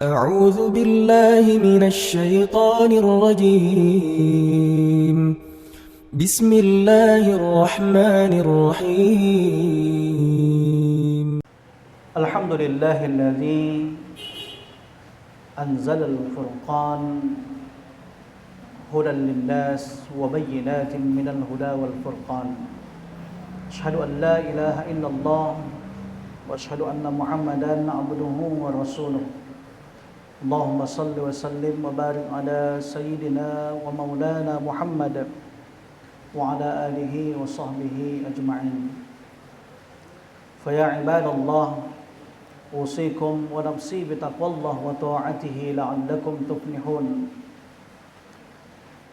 أعوذ بالله من الشيطان الرجيم بسم الله الرحمن الرحيم الحمد لله الذي أنزل الفرقان هدى للناس وبينات من الهدى والفرقان أشهد أن لا إله إلا الله وأشهد أن محمدا عبده ورسوله اللهم صل وسلم وبارك على سيدنا ومولانا محمد وعلى آله وصحبه أجمعين فيا عباد الله أوصيكم ونفسي بتقوى الله وطاعته لعلكم تفلحون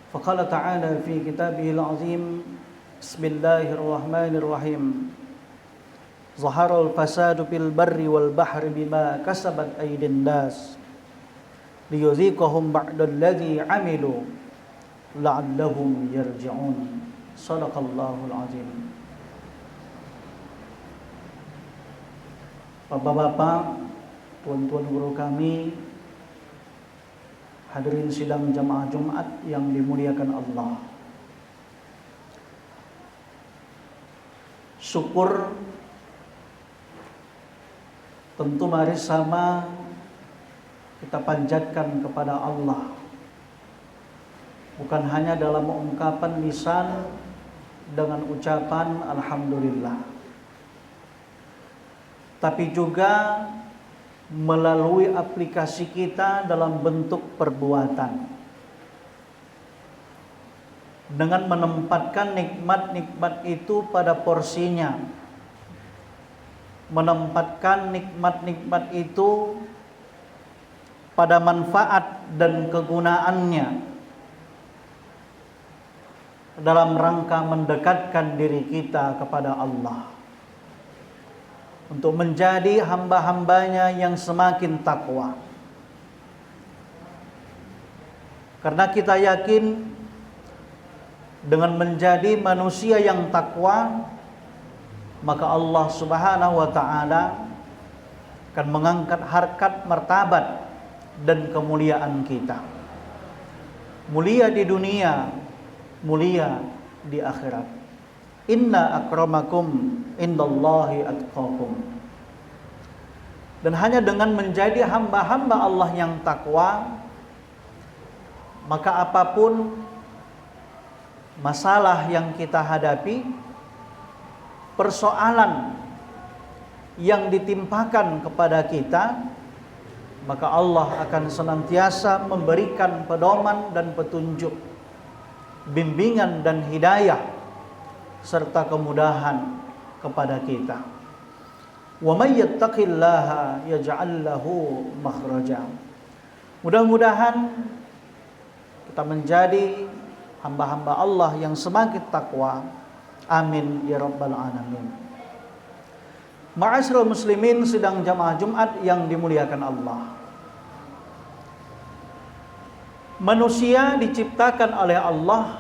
فقال تعالى في كتابه العظيم بسم الله الرحمن الرحيم ظهر الفساد في البر والبحر بما كسبت أيدي الناس ليذيقهم بعد الذي عملوا لعلهم يرجعون صدق الله العظيم. Bapak-bapak, tuan-tuan guru kami, hadirin sidang jamaah Jumat yang dimuliakan Allah. Syukur tentu mari sama kita panjatkan kepada Allah. Bukan hanya dalam ungkapan lisan dengan ucapan alhamdulillah, tapi juga melalui aplikasi kita dalam bentuk perbuatan, dengan menempatkan nikmat-nikmat itu pada porsinya, menempatkan nikmat-nikmat itu pada manfaat dan kegunaannya dalam rangka mendekatkan diri kita kepada Allah, untuk menjadi hamba-hambanya yang semakin takwa. Karena kita yakin dengan menjadi manusia yang takwa, maka Allah Subhanahu wa ta'ala akan mengangkat harkat martabat dan kemuliaan kita. Mulia di dunia, mulia di akhirat. Inna akramakum indallahi atqakum. Dan hanya dengan menjadi hamba-hamba Allah yang takwa, maka apapun masalah yang kita hadapi, persoalan yang ditimpakan kepada kita, maka Allah akan senantiasa memberikan pedoman dan petunjuk, bimbingan dan hidayah, serta kemudahan kepada kita. Wa may yattaqillaha yaj'al lahu makhraja. Mudah-mudahan kita menjadi hamba-hamba Allah yang semakin takwa. Amin ya rabbal alamin. Ma'asyiral muslimin sidang jamaah Jumat yang dimuliakan Allah. Manusia diciptakan oleh Allah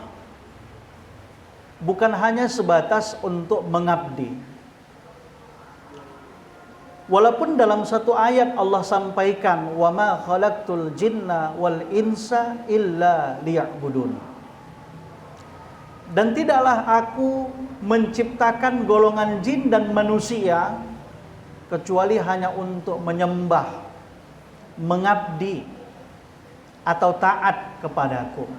bukan hanya sebatas untuk mengabdi. Walaupun dalam satu ayat Allah sampaikan, "Wa ma khalaqtul jinna wal insa illa liya'budun." Dan tidaklah aku menciptakan golongan jin dan manusia kecuali hanya untuk menyembah, mengabdi, atau taat kepadaku.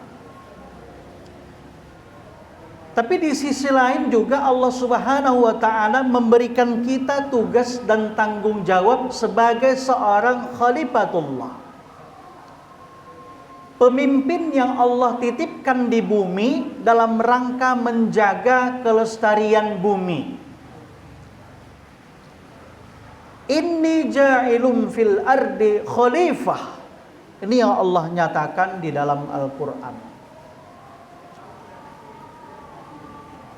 Tapi di sisi lain juga Allah Subhanahu wa ta'ala memberikan kita tugas dan tanggung jawab sebagai seorang khalifatullah, pemimpin yang Allah titipkan di bumi dalam rangka menjaga kelestarian bumi. Inni ja'ilum fil ardi khalifah. Ini yang Allah nyatakan di dalam Al-Quran.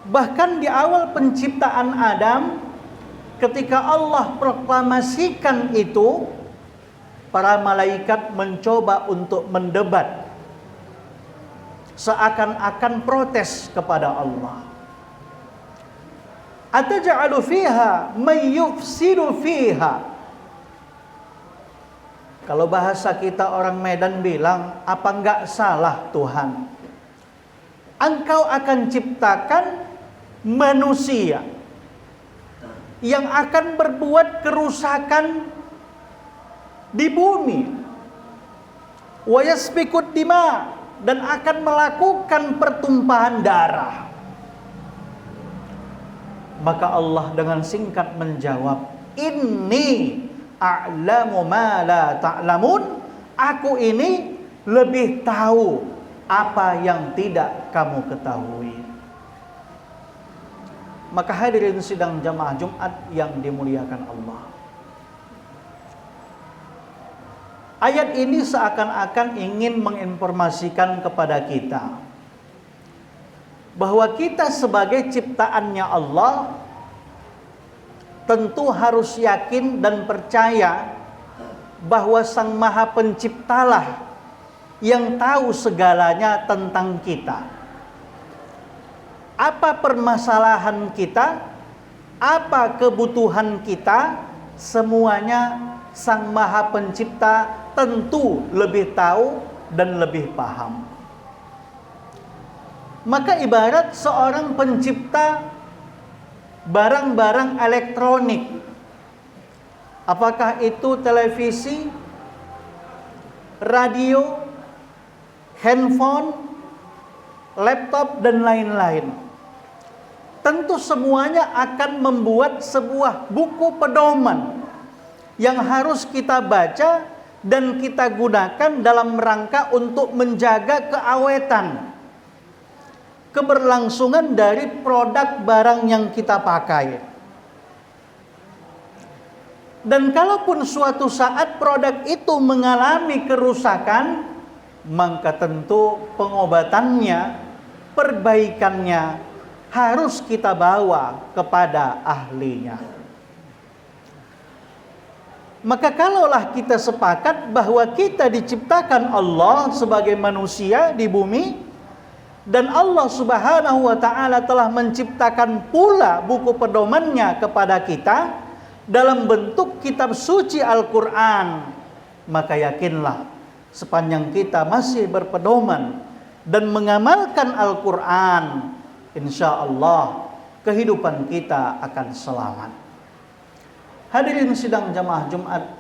Bahkan di awal penciptaan Adam, ketika Allah proklamasikan itu, para malaikat mencoba untuk mendebat, seakan-akan protes kepada Allah. Ataj'alu fiha may yufsidu fiha Kalau bahasa kita orang Medan bilang, apa enggak salah Tuhan? Engkau akan ciptakan manusia yang akan berbuat kerusakan di bumi. Wa yasfikud dima, dan akan melakukan pertumpahan darah. Maka Allah dengan singkat menjawab, Inni a'lamu ma la ta'lamun. Aku ini lebih tahu apa yang tidak kamu ketahui. Maka hadirin sidang jamaah Jumat yang dimuliakan Allah, ayat ini seakan-akan ingin menginformasikan kepada kita bahwa kita sebagai ciptaannya Allah tentu harus yakin dan percaya bahwa Sang Maha Penciptalah yang tahu segalanya tentang kita. Apa permasalahan kita, apa kebutuhan kita, semuanya Sang Maha Pencipta tentu lebih tahu dan lebih paham. Maka ibarat seorang pencipta barang-barang elektronik, apakah itu televisi, radio, handphone, laptop, dan lain-lain. Tentu semuanya akan membuat sebuah buku pedoman yang harus kita baca dan kita gunakan dalam rangka untuk menjaga keawetan, keberlangsungan dari produk barang yang kita pakai. Dan kalaupun suatu saat produk itu mengalami kerusakan, maka tentu pengobatannya, perbaikannya harus kita bawa kepada ahlinya. Maka kalaulah kita sepakat bahwa kita diciptakan Allah sebagai manusia di bumi, dan Allah Subhanahu wa ta'ala telah menciptakan pula buku pedomannya kepada kita dalam bentuk kitab suci Al-Quran, maka yakinlah sepanjang kita masih berpedoman dan mengamalkan Al-Quran, insya Allah kehidupan kita akan selamat. Hadirin sidang jamaah Jumat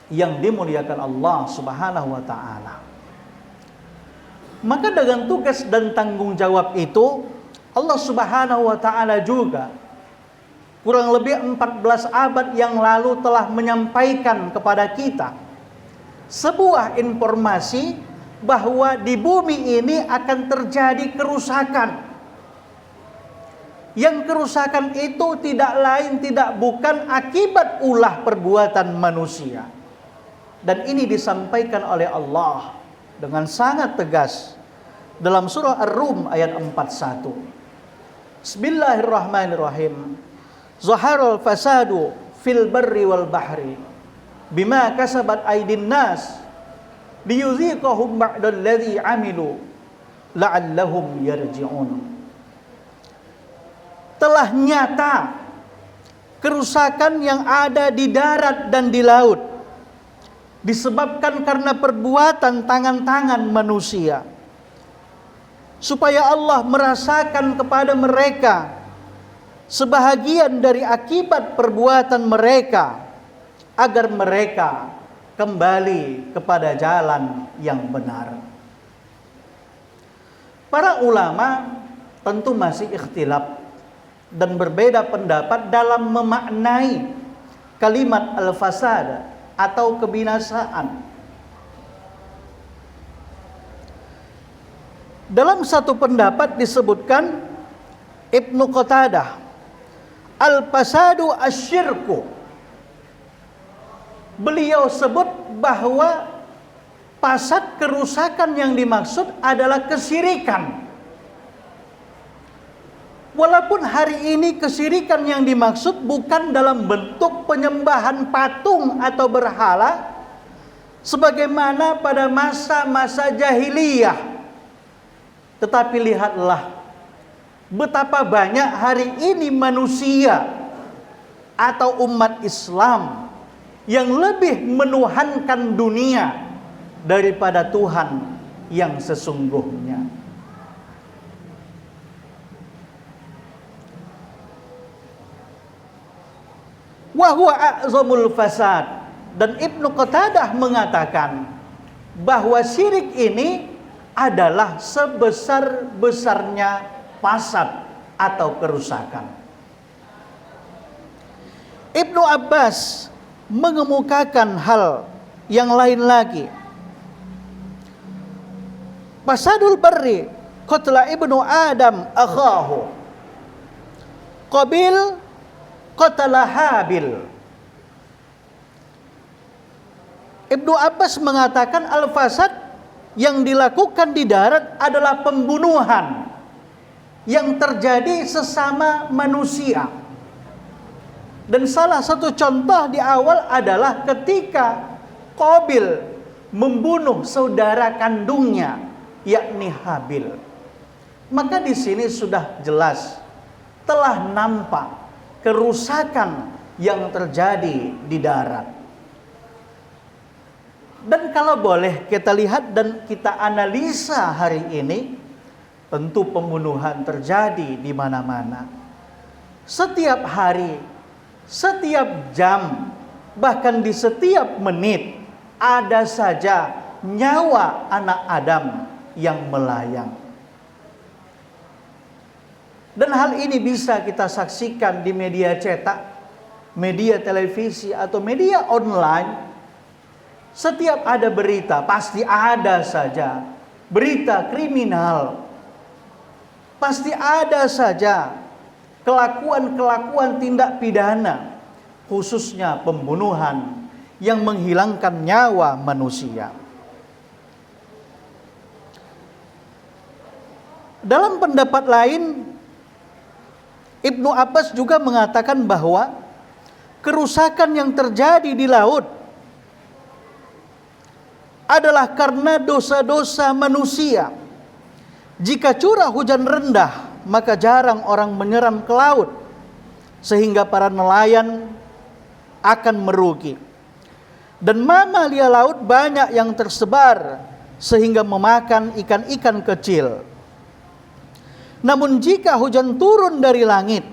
yang dimuliakan Allah Subhanahu wa ta'ala, maka dengan tugas dan tanggung jawab itu, Allah Subhanahu wa ta'ala juga kurang lebih 14 abad yang lalu telah menyampaikan kepada kita sebuah informasi bahwa di bumi ini akan terjadi kerusakan. Yang kerusakan itu tidak lain tidak bukan akibat ulah perbuatan manusia. Dan ini disampaikan oleh Allah dengan sangat tegas dalam surah Ar-Rum ayat 41. Bismillahirrahmanirrahim. Zaharal fasadu fil barri wal bahri bima kasabat aydin nas liyuziqahum ba'dal ladzi amilu la'allahum yarji'un. Telah nyata kerusakan yang ada di darat dan di laut disebabkan karena perbuatan tangan-tangan manusia, supaya Allah merasakan kepada mereka sebahagian dari akibat perbuatan mereka, agar mereka kembali kepada jalan yang benar. Para ulama tentu masih ikhtilaf dan berbeda pendapat dalam memaknai kalimat al-fasad atau kebinasaan. Dalam satu pendapat disebutkan Ibnu Qatadah, al-fasadu asyirku. Beliau sebut bahwa fasad, kerusakan yang dimaksud adalah kesyirikan. Walaupun hari ini kesyirikan yang dimaksud bukan dalam bentuk penyembahan patung atau berhala sebagaimana pada masa-masa jahiliyah. Tetapi lihatlah betapa banyak hari ini manusia atau umat Islam yang lebih menuhankan dunia daripada Tuhan yang sesungguhnya. Wa huwa a'zamul fasad. Dan Ibnu Qatadah mengatakan bahwa syirik ini adalah sebesar-besarnya fasad atau kerusakan. Ibnu Abbas mengemukakan hal yang lain lagi. Fasadul barri qatla ibnu Adam akhahu. Qabil qatala Habil. Ibnu Abbas mengatakan al-fasad yang dilakukan di darat adalah pembunuhan yang terjadi sesama manusia. Dan salah satu contoh di awal adalah ketika Qabil membunuh saudara kandungnya, yakni Habil. Maka di sini sudah jelas telah nampak kerusakan yang terjadi di darat. Dan kalau boleh kita lihat dan kita analisa hari ini, tentu pembunuhan terjadi di mana-mana. Setiap hari, setiap jam, bahkan di setiap menit ada saja nyawa anak Adam yang melayang. Dan hal ini bisa kita saksikan di media cetak, media televisi atau media online. Setiap ada berita, pasti ada saja berita kriminal. Pasti ada saja kelakuan-kelakuan tindak pidana, khususnya pembunuhan yang menghilangkan nyawa manusia. Dalam pendapat lain, Ibnu Abbas juga mengatakan bahwa kerusakan yang terjadi di laut adalah karena dosa-dosa manusia. Jika curah hujan rendah, maka jarang orang menyeram ke laut, sehingga para nelayan akan merugi. Dan mamalia laut banyak yang tersebar, sehingga memakan ikan-ikan kecil. Namun jika hujan turun dari langit,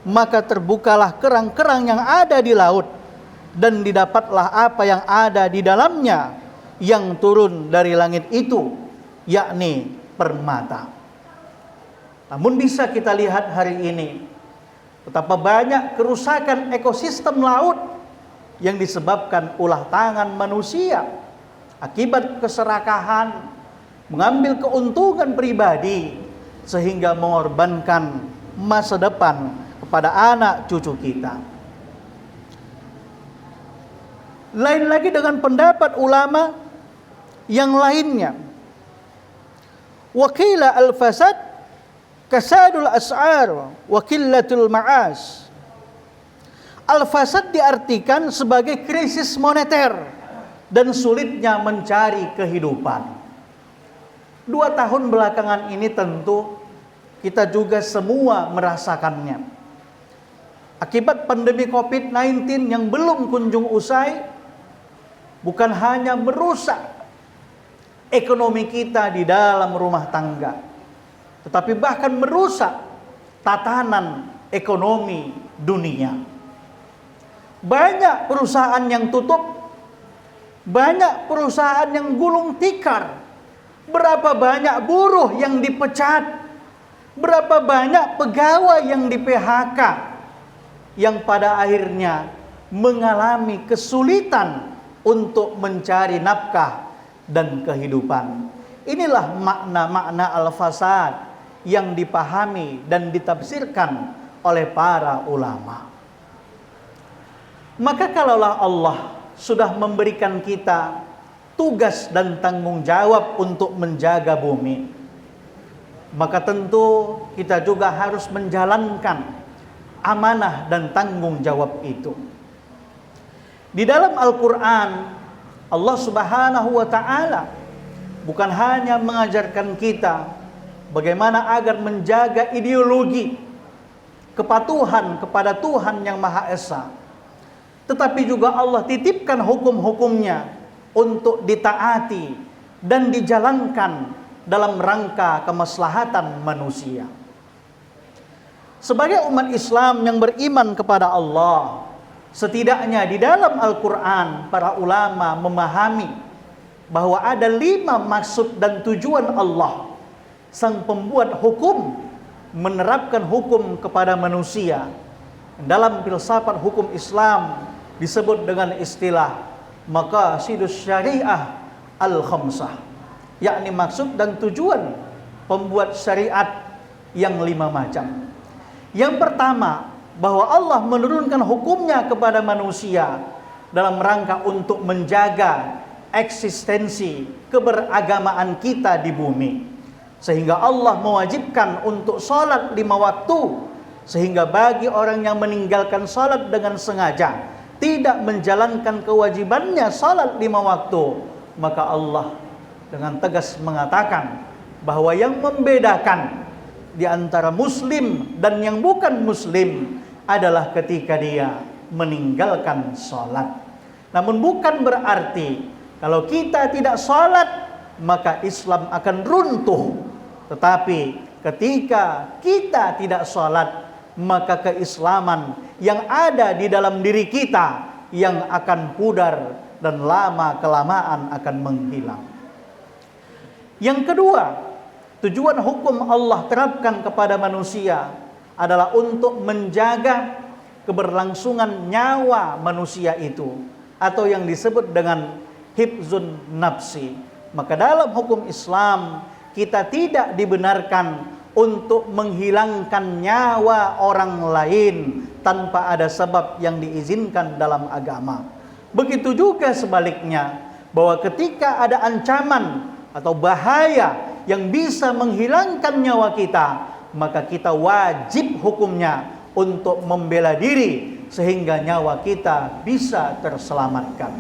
maka terbukalah kerang-kerang yang ada di laut, dan didapatlah apa yang ada di dalamnya yang turun dari langit itu, yakni permata. Namun bisa kita lihat hari ini betapa banyak kerusakan ekosistem laut yang disebabkan ulah tangan manusia akibat keserakahan, mengambil keuntungan pribadi sehingga mengorbankan masa depan kepada anak cucu kita. Lain lagi dengan pendapat ulama yang lainnya. Wakila al-fasad kasadul as'ar wa qillatul ma'as. Al-fasad diartikan sebagai krisis moneter dan sulitnya mencari kehidupan. 2 tahun belakangan ini tentu kita juga semua merasakannya. Akibat pandemi COVID-19 yang belum kunjung usai, bukan hanya merusak ekonomi kita di dalam rumah tangga, tetapi bahkan merusak tatanan ekonomi dunia. Banyak perusahaan yang tutup, banyak perusahaan yang gulung tikar, berapa banyak buruh yang dipecat, berapa banyak pegawai yang di-PHK, yang pada akhirnya mengalami kesulitan untuk mencari nafkah dan kehidupan. Inilah makna-makna al-fasad yang dipahami dan ditafsirkan oleh para ulama. Maka kalaulah Allah sudah memberikan kita tugas dan tanggung jawab untuk menjaga bumi, maka tentu kita juga harus menjalankan amanah dan tanggung jawab itu. Di dalam Al-Quran, Allah Subhanahu wa ta'ala bukan hanya mengajarkan kita bagaimana agar menjaga ideologi kepatuhan kepada Tuhan yang Maha Esa, tetapi juga Allah titipkan hukum-hukumnya untuk ditaati dan dijalankan dalam rangka kemaslahatan manusia. Sebagai umat Islam yang beriman kepada Allah, setidaknya di dalam Al-Quran para ulama memahami bahwa ada 5 maksud dan tujuan Allah, sang pembuat hukum, menerapkan hukum kepada manusia. Dalam filsafat hukum Islam disebut dengan istilah maqasidus syariah al-khamsah, yakni maksud dan tujuan pembuat syariat yang 5 macam. Yang pertama, bahwa Allah menurunkan hukumnya kepada manusia dalam rangka untuk menjaga eksistensi keberagamaan kita di bumi. Sehingga Allah mewajibkan untuk sholat 5 waktu, sehingga bagi orang yang meninggalkan sholat dengan sengaja, tidak menjalankan kewajibannya sholat 5 waktu, maka Allah dengan tegas mengatakan bahwa yang membedakan di antara muslim dan yang bukan muslim adalah ketika dia meninggalkan sholat. Namun bukan berarti kalau kita tidak sholat maka Islam akan runtuh. Tetapi ketika kita tidak sholat, maka keislaman yang ada di dalam diri kita yang akan pudar dan lama-kelamaan akan menghilang. Yang kedua, tujuan hukum Allah terapkan kepada manusia adalah untuk menjaga keberlangsungan nyawa manusia itu, atau yang disebut dengan hifzun nafsi. Maka dalam hukum Islam kita tidak dibenarkan untuk menghilangkan nyawa orang lain tanpa ada sebab yang diizinkan dalam agama. Begitu juga sebaliknya, bahwa ketika ada ancaman atau bahaya yang bisa menghilangkan nyawa kita, maka kita wajib hukumnya untuk membela diri sehingga nyawa kita bisa terselamatkan.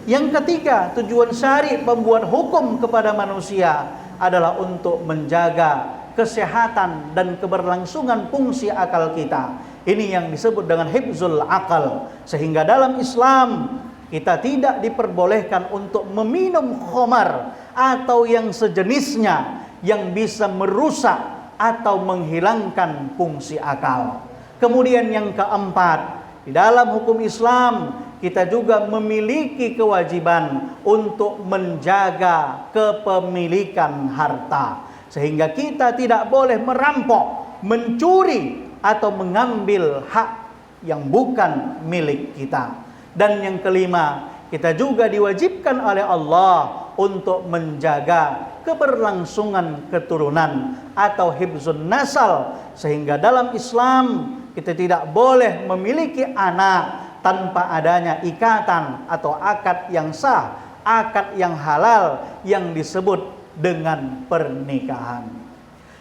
Yang ketiga, tujuan syari pembuat hukum kepada manusia adalah untuk menjaga kesehatan dan keberlangsungan fungsi akal kita. Ini yang disebut dengan hifzul akal. Sehingga dalam Islam kita tidak diperbolehkan untuk meminum khamar atau yang sejenisnya yang bisa merusak atau menghilangkan fungsi akal. Kemudian yang keempat, di dalam hukum Islam kita juga memiliki kewajiban untuk menjaga kepemilikan harta, sehingga kita tidak boleh merampok, mencuri atau mengambil hak yang bukan milik kita. Dan yang kelima, kita juga diwajibkan oleh Allah untuk menjaga keberlangsungan keturunan atau hifzun nasal, sehingga dalam Islam kita tidak boleh memiliki anak tanpa adanya ikatan atau akad yang sah, akad yang halal yang disebut dengan pernikahan.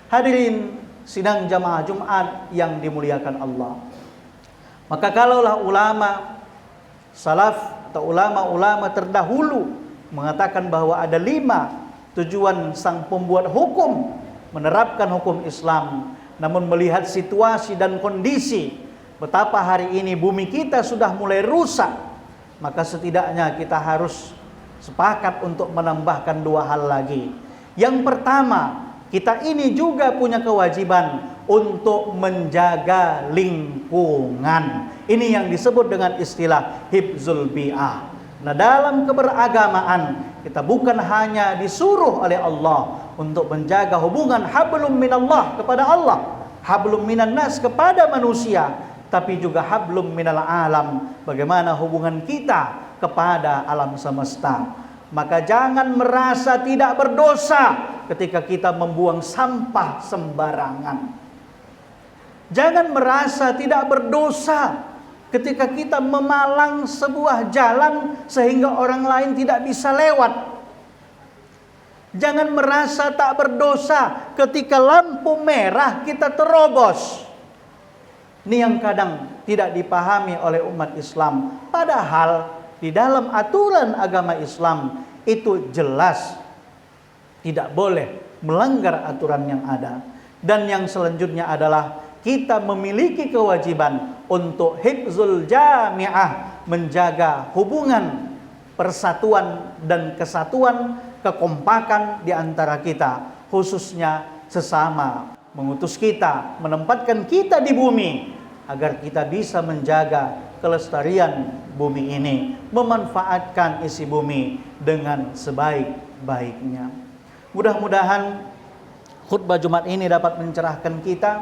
Hadirin sidang jamaah Jumat yang dimuliakan Allah. Maka kalaulah ulama salaf atau ulama-ulama terdahulu mengatakan bahwa ada 5 tujuan sang pembuat hukum menerapkan hukum Islam, namun melihat situasi dan kondisi betapa hari ini bumi kita sudah mulai rusak, maka setidaknya kita harus sepakat untuk menambahkan 2 hal lagi. Yang pertama, kita ini juga punya kewajiban untuk menjaga lingkungan. Ini yang disebut dengan istilah hifzul bi'ah. Nah, dalam keberagamaan kita bukan hanya disuruh oleh Allah untuk menjaga hubungan hablum minallah kepada Allah, hablum minan nas kepada manusia, tapi juga hablum minal alam, bagaimana hubungan kita kepada alam semesta. Maka jangan merasa tidak berdosa ketika kita membuang sampah sembarangan. Jangan merasa tidak berdosa ketika kita memalang sebuah jalan sehingga orang lain tidak bisa lewat. Jangan merasa tak berdosa ketika lampu merah kita terobos. Ini yang kadang tidak dipahami oleh umat Islam. Padahal di dalam aturan agama Islam itu jelas tidak boleh melanggar aturan yang ada. Dan yang selanjutnya adalah kita memiliki kewajiban untuk hifzul jami'ah, menjaga hubungan, persatuan dan kesatuan, kekompakan di antara kita, khususnya sesama mengutus kita, menempatkan kita di bumi agar kita bisa menjaga kelestarian bumi ini, memanfaatkan isi bumi dengan sebaik-baiknya. Mudah-mudahan khutbah Jumat ini dapat mencerahkan kita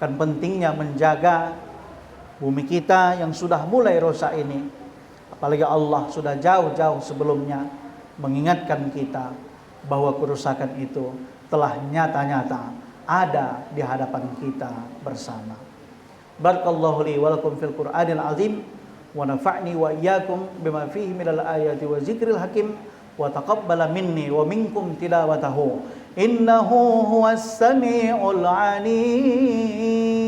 akan pentingnya menjaga bumi kita yang sudah mulai rusak ini. Apalagi Allah sudah jauh-jauh sebelumnya mengingatkan kita bahwa kerusakan itu telah nyata-nyata ada di hadapan kita bersama. Barakallahu li wa lakum fil Qur'anil azim wa nafa'ni wa iyyakum bima fihi minal ayati wa zikril hakim wa taqabbala minni wa minkum tilawatahu innahu huwas samiul alim.